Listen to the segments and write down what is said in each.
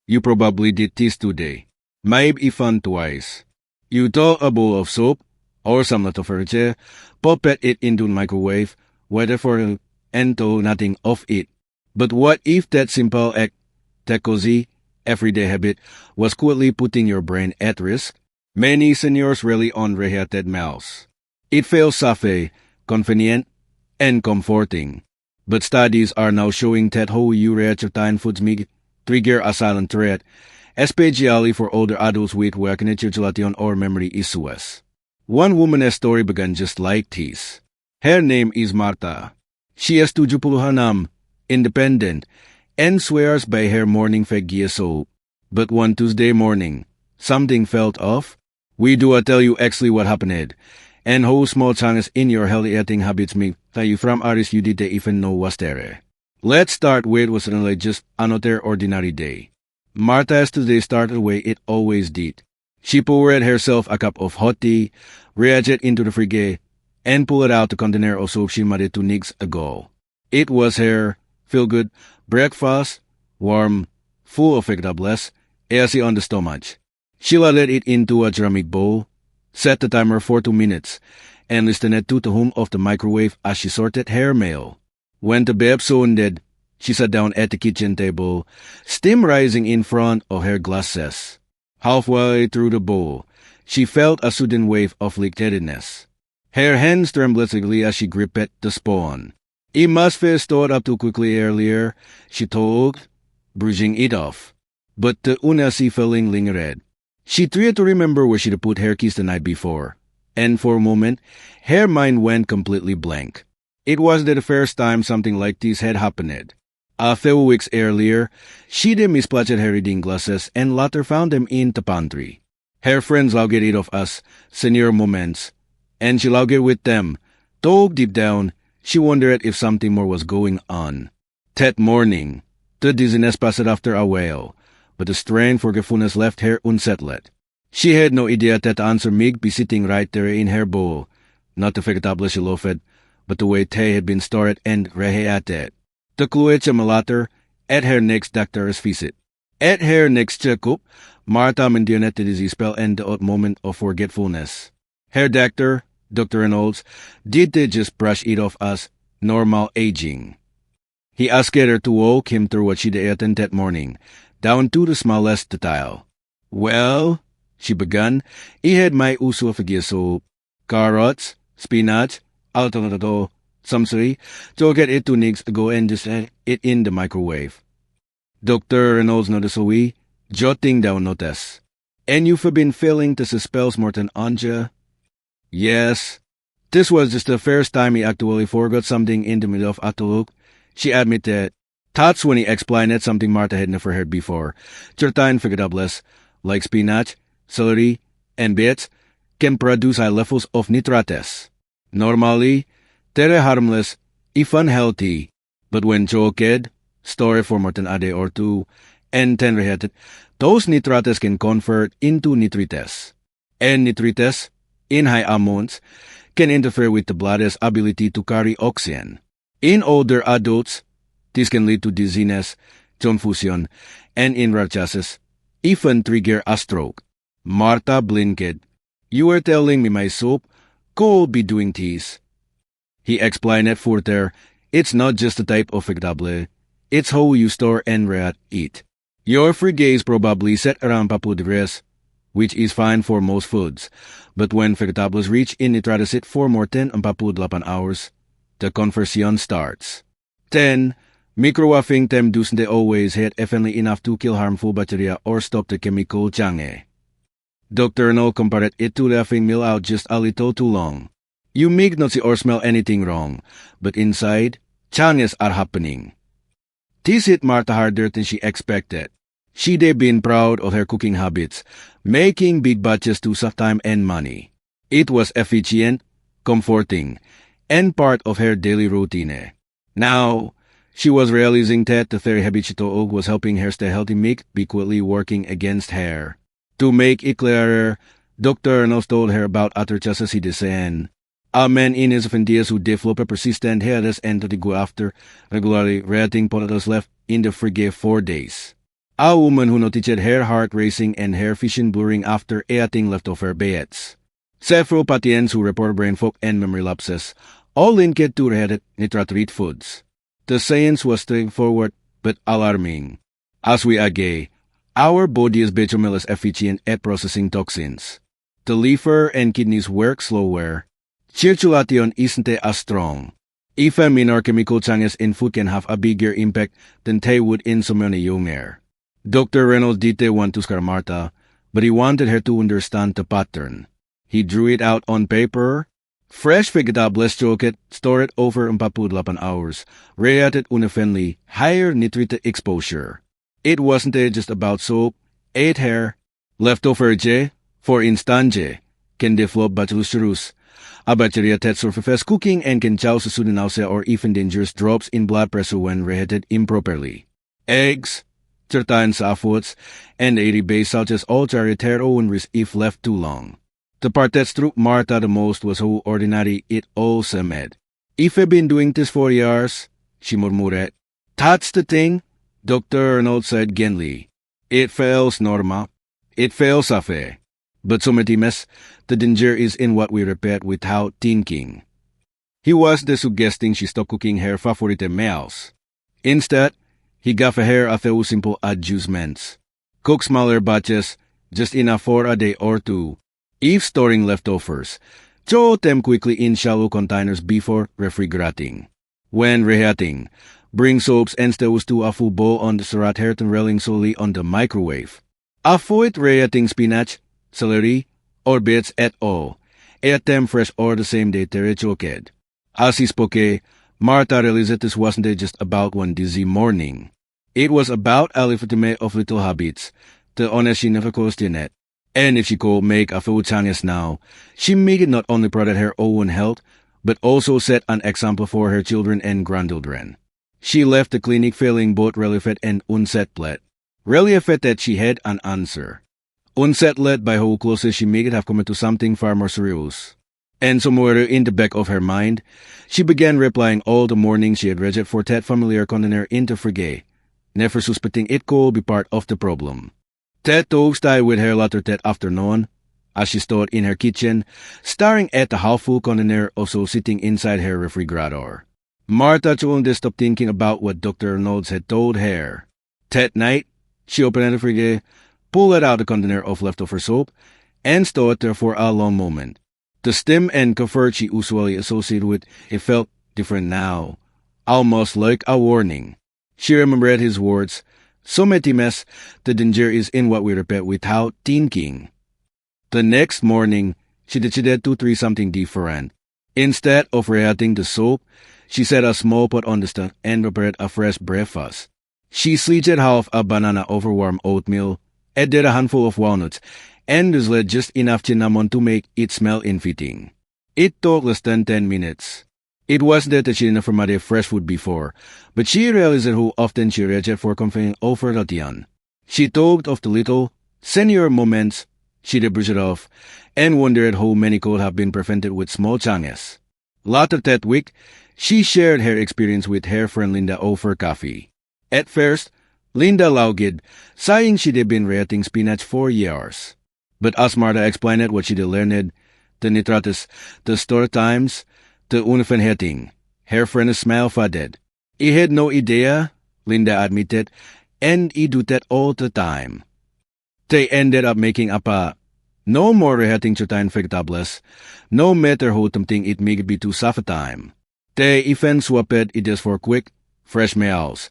You probably did this today. Maybe even twice. You took a bowl of soup, or some leftover, pop it into the microwave, whether for and do nothing of it. But what if that simple act, that cozy, everyday habit, was quickly putting your brain at risk? Many seniors rely on reheated meals. It feels safe, convenient, and comforting. But studies are now showing that how you reheated foods may trigger a silent threat, especially for older adults with cognitive dilation or memory issues. One woman's story began just like this. Her name is Marta. She is 76, independent, and swears by her morning faggy soap. But one Tuesday morning, something felt off. We do tell you actually what happened, and how small changes in your healthy eating habits make you from artists you didn't even know was there. Let's start with what's suddenly just another ordinary day. Marta's today started the way it always did. She poured herself a cup of hot tea, reached it into the fridge, and pulled out the container of soap she made 2 nights ago. It was her feel-good breakfast, warm, full of vegetables, easy on the stomach. She let it into a ceramic bowl, set the timer for 2 minutes, and listened to the hum of the microwave as she sorted her mail. When the babe sounded, she sat down at the kitchen table, steam rising in front of her glasses. Halfway through the bowl, she felt a sudden wave of lightheadedness. Her hands trembled slightly as she gripped the spoon. It must have stored up too quickly earlier, she thought, brushing it off. But the uneasy feeling lingered. She tried to remember where she'd put her keys the night before, and for a moment, her mind went completely blank. It was the first time something like this had happened. A few weeks earlier, she'd misplaced her reading glasses and later found them in the pantry. Her friends logged it of us, senior moments, and she logged with them, though deep down, she wondered if something more was going on. That morning, the dizziness passed after a while, but the strained forgetfulness left her unsettled. She had no idea that the answer might be sitting right there in her bowl, not the vegetables she loved, but the way they had been stored and reheated. The clue came later, at her next doctor's visit. At her next checkup, Marta mentioned the disease spell and the odd moment of forgetfulness. Her doctor, Dr. Reynolds, did just brush it off as normal aging. He asked her to walk him through what she'd eaten that morning, down to the smallest detail. Well, she began, he had my usual figure soup, carrots, spinach, avocado, some three, to get it 2 nights ago and just had it in the microwave. Dr. Reynolds noticed we, jotting down notes. And you've been feeling the spells more than Anja? Yes. This was just the first time he actually forgot something in the middle of a talk. She admitted. That's when he explained something Marta had never heard before. Certain vegetables, like spinach, celery, and beets, can produce high levels of nitrates. Normally, they're harmless, even healthy, but when cooked, stored for more than a day or two, and then reheated, those nitrates can convert into nitrites. And nitrites, in high amounts, can interfere with the blood's ability to carry oxygen. In older adults, this can lead to dizziness, confusion, and in rare cases, even trigger a stroke. Marta blinked. You were telling me my soup could be doing this. He explained it further. It's not just the type of vegetable. It's how you store and eat. Your fridge is probably set around 40 degrees, which is fine for most foods. But when vegetables reach in nitrates for more than 48 hours, the conversion starts. Then, microwaving them doesn't always hit evenly enough to kill harmful bacteria or stop the chemical change. Dr. No compared it to leaving meal out just a little too long. You may not see or smell anything wrong, but inside, changes are happening. This hit Marta harder than she expected. She'd been proud of her cooking habits, making big batches to save time and money. It was efficient, comforting, and part of her daily routine. Now, she was realizing that the very habit she took was helping her stay healthy might be quickly working against her. To make it clearer, Dr. Reynolds told her about other cases he discerned. A man in his 70s who developed a persistent headache and to go after regularly reheating potatoes left in the fridge 4 days. A woman who noticed her heart racing and her vision blurring after eating leftover beds. Several patients who report brain fog and memory lapses, all linked to reheated nitrate foods. The science was straightforward but alarming. As we age, our body is becoming less efficient at processing toxins. The liver and kidneys work slower. Circulation isn't as strong. Even minor chemical changes in food can have a bigger impact than they would in so many younger. Dr. Reynolds didn't want to scare Martha, but he wanted her to understand the pattern. He drew it out on paper. Fresh vegetables chocolate stored over 48 hours reacted unevenly higher nitrate exposure. It wasn't just about soap, ate hair, leftover je, for instance, can develop bacillus cereus, a bacteria that survives cooking and can cause sudden nausea or even dangerous drops in blood pressure when reheated improperly. Eggs, certain foods, and dairy base such as all carry their own risk if left too long. The part that struck Martha the most was how ordinary it all seemed. If I've been doing this for years, she murmured. That's the thing, Dr. Arnold said gently. It feels normal. It feels safe. But sometimes, the danger is in what we repeat without thinking. He was suggesting she stop cooking her favorite meals. Instead, he gave her a few simple adjustments. Cook smaller batches, just enough for a day or two. If storing leftovers, throw them quickly in shallow containers before refrigerating. When reheating, bring soaps and stews to a full boil on the Sarat Herton railing solely on the microwave. Avoid reheating spinach, celery, or beets at all. Eat them fresh or the same day they're cooked. As he spoke, Martha realized this wasn't just about one dizzy morning. It was about a lifetime of little habits, the honest she never questioned. And if she could make a few changes now, she made it not only protect her own health, but also set an example for her children and grandchildren. She left the clinic feeling both relieved and unsettled. Relieved that she had an answer. Unsettled by how close she made it have come to something far more serious. And somewhere in the back of her mind, she began replying all the morning she had read for that familiar container into frigate, never suspecting it could be part of the problem. Ted talked with her later that afternoon, as she stood in her kitchen, staring at the half-full container also sitting inside her refrigerator. Martha couldn't stop thinking about what Dr. Reynolds had told her. That night, she opened the frigate, pulled out the container of leftover soap, and stood there for a long moment. The stem and comfort she usually associated with it felt different now, almost like a warning. She remembered his words, so many mess, the danger is in what we repeat without thinking. The next morning, she decided to try something different. Instead of reheating the soap, she set a small pot on the stove and prepared a fresh breakfast. She slid half a banana over warm oatmeal, added a handful of walnuts, and drizzled just enough cinnamon to make it smell inviting. It took less than 10 minutes. It wasn't that she never made fresh food before, but she realized how often she reached for comfort over Latian. She talked of the little, senior moments she'd brushed off, and wondered how many could have been prevented with small changes. Later that week, she shared her experience with her friend Linda over coffee. At first, Linda laughed, saying she'd been reheating spinach for years. But as Martha explained what she'd learned, the nitrates, the store times, the uneven her friend smiled faded. He had no idea, Linda admitted, and he do that all the time. They ended up making a no more reheating certain vegetables, no matter how tempting it may be to save time. They even swapped ideas for quick, fresh meals,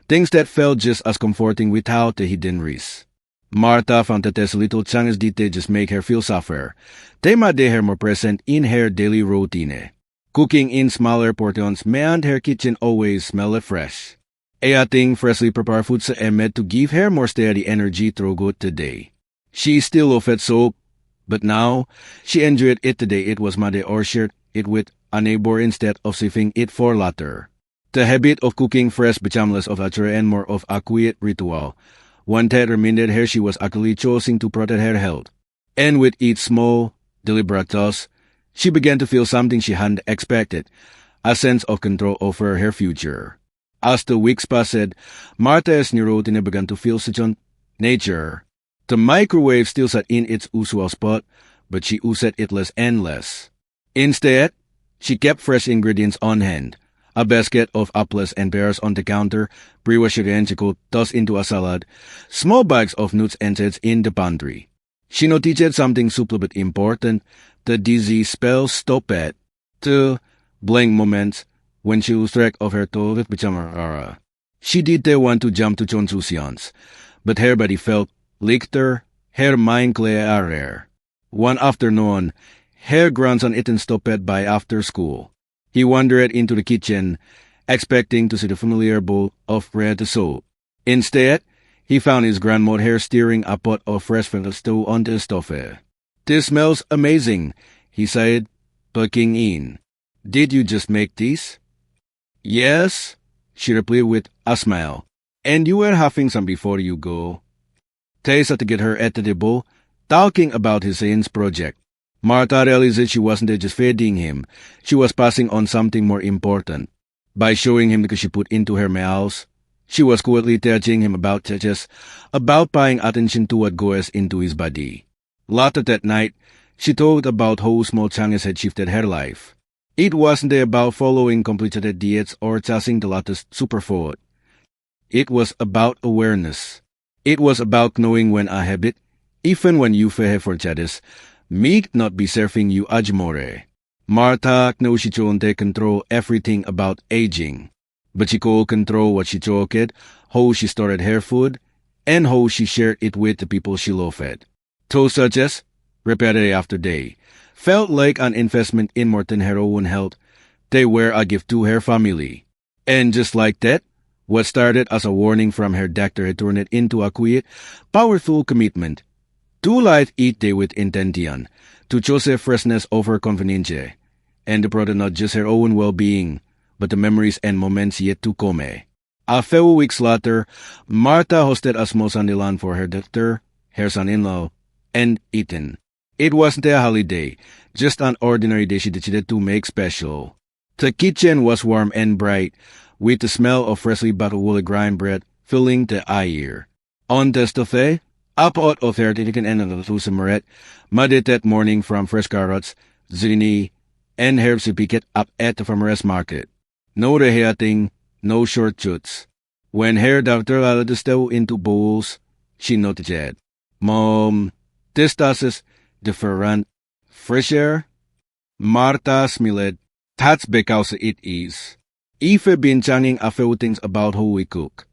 things that felt just as comforting without the hidden risk. Martha found that these little changes did just make her feel safer. They made her more present in her daily routine. Cooking in smaller portions meant her kitchen always smelled fresh. Eating freshly prepared foods meant to give her more steady energy throughout the day. She still loved soap, but now she enjoyed it the day it was made or shared it with a neighbor instead of saving it for later. The habit of cooking fresh became less of a chore and more of a quiet ritual, one that reminded her she was actually choosing to protect her health. And with each small, deliberate toss, she began to feel something she hadn't expected, a sense of control over her future. As the weeks passed, Martha's new routine began to feel such on nature. The microwave still sat in its usual spot, but she used it less and less. Instead, she kept fresh ingredients on hand. A basket of apples and pears on the counter, brioche and could toss into a salad, small bags of nuts and seeds in the pantry. She noticed something subtle but important. The dizzy spell stopped at the blank moments when she was track of her toilet pajama. She did want to jump to Chon's seance, but her body felt lichter, her mind clearer. One afternoon, her grandson Ethan stopped by after school. He wandered into the kitchen, expecting to see the familiar bowl of red soup. Instead, he found his grandmother stirring a pot of fresh stew on the stove. "This smells amazing," he said, poking in. "Did you just make this?" "Yes," she replied with a smile. "And you were having some before you go." Tay sat to get her at the table, talking about his science project. Martha realized she wasn't just feeding him, she was passing on something more important. By showing him the she put into her mouth, she was quietly teaching him about touches, about paying attention to what goes into his body. Later that night, she talked about how small changes had shifted her life. It wasn't about following complicated diets or chasing the latest superfood. It was about awareness. It was about knowing when a habit, even when you fail for jadis, may not be serving you anymore. Martha knows she can't control everything about aging, but she could control what she talked, how she stored her food, and how she shared it with the people she loved. Those such repeated day after day, felt like an investment in more than her own health. They were a gift to her family. And just like that, what started as a warning from her doctor had turned into a quiet, powerful commitment. To live each day with intention, to choose freshness over convenience, and to protect not just her own well-being, but the memories and moments yet to come. A few weeks later, Martha hosted a small Sunday for her doctor, her son-in-law, and Ethan. It wasn't a holiday, just an ordinary day she decided to make special. The kitchen was warm and bright, with the smell of freshly baked woolly grind bread filling the air. On the stove, a pot of her chicken and a little sameret, muddied that morning from fresh carrots, zucchini, and herbs she picked up at the farmer's market. No reheating, no short shoots. When her daughter added the stove into bowls, she noted, "Mom, this tastes different, fresher." Martha smiled. "That's because it is. I've been changing a few things about how we cook."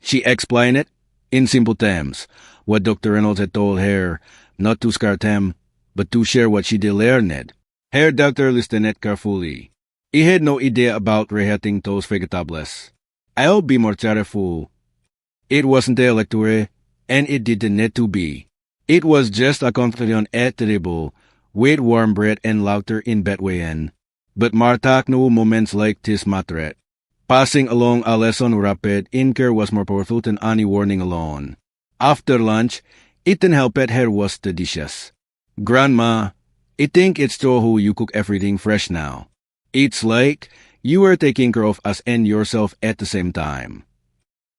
She explained it in simple terms, what Dr. Reynolds had told her, not to scare them, but to share what she had learned. Her doctor listened carefully. He had no idea about reheating those vegetables. "I'll be more careful." It wasn't a lecture, and it didn't need to be. It was just a conversation at the table, with warm bread and laughter in bedway. But Martha knew moments like this mattered. Passing along a lesson rapid in care was more powerful than any warning alone. After lunch, Ethan helped her wash the dishes. "Grandma, I think it's true how you cook everything fresh now. It's like you were taking care of us and yourself at the same time."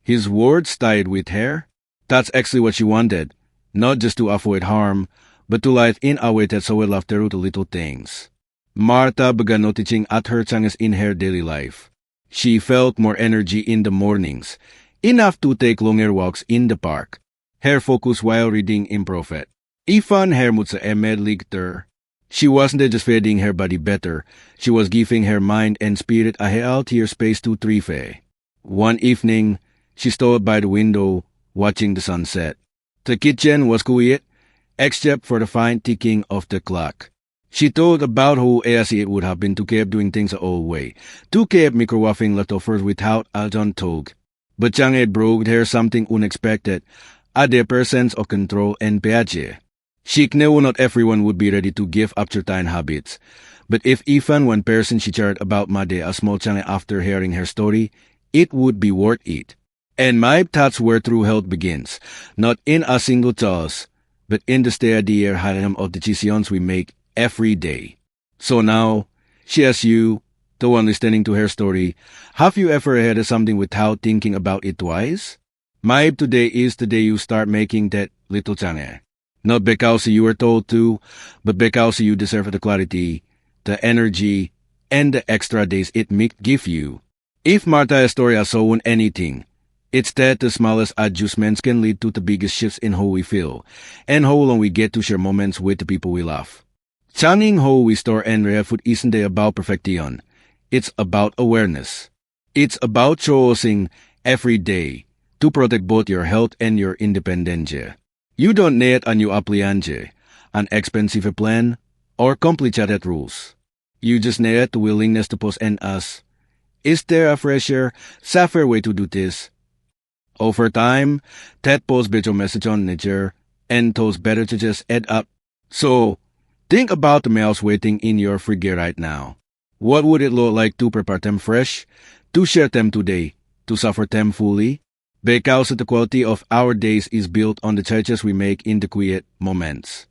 His words stayed with her. That's actually what she wanted, not just to avoid harm, but to live in a way that so well loved through the little things. Martha began noticing at her changes in her daily life. She felt more energy in the mornings, enough to take longer walks in the park. Her focus while reading improved. Even her mood made lighter. She wasn't just feeding her body better, she was giving her mind and spirit a healthier space to thrive. One evening, she stood by the window, watching the sunset. The kitchen was quiet, except for the fine ticking of the clock. She thought about how easy it would have been to keep doing things the old way, to keep microwaving leftovers without a done talk. But Chang had brought her something unexpected, a deeper sense of control and piace. She knew not everyone would be ready to give up certain habits, but if even one person she cared about made a small change after hearing her story, it would be worth it. And my thoughts were true health begins, not in a single choice, but in the steadier rhythm of decisions we make every day. So now, she asks you, Though listening to her story, have you ever had something without thinking about it twice? Maybe today is the day you start making that little change. Not because you were told to, but because you deserve the clarity, the energy, and the extra days it may give you. If Martha's story has shown anything, it's that the smallest adjustments can lead to the biggest shifts in how we feel, and how long we get to share moments with the people we love. Changing how we store and react food isn't about perfection. It's about awareness. It's about choosing every day to protect both your health and your independence. You don't need a new appliance, an expensive plan, or complicated rules. You just need the willingness to pause and ask, is there a fresher, safer way to do this? Over time, that pause builds your message on nature, and those better to just add up. So, think about the meals waiting in your fridge right now. What would it look like to prepare them fresh, to share them today, to suffer them fully? Because the quality of our days is built on the choices we make in the quiet moments.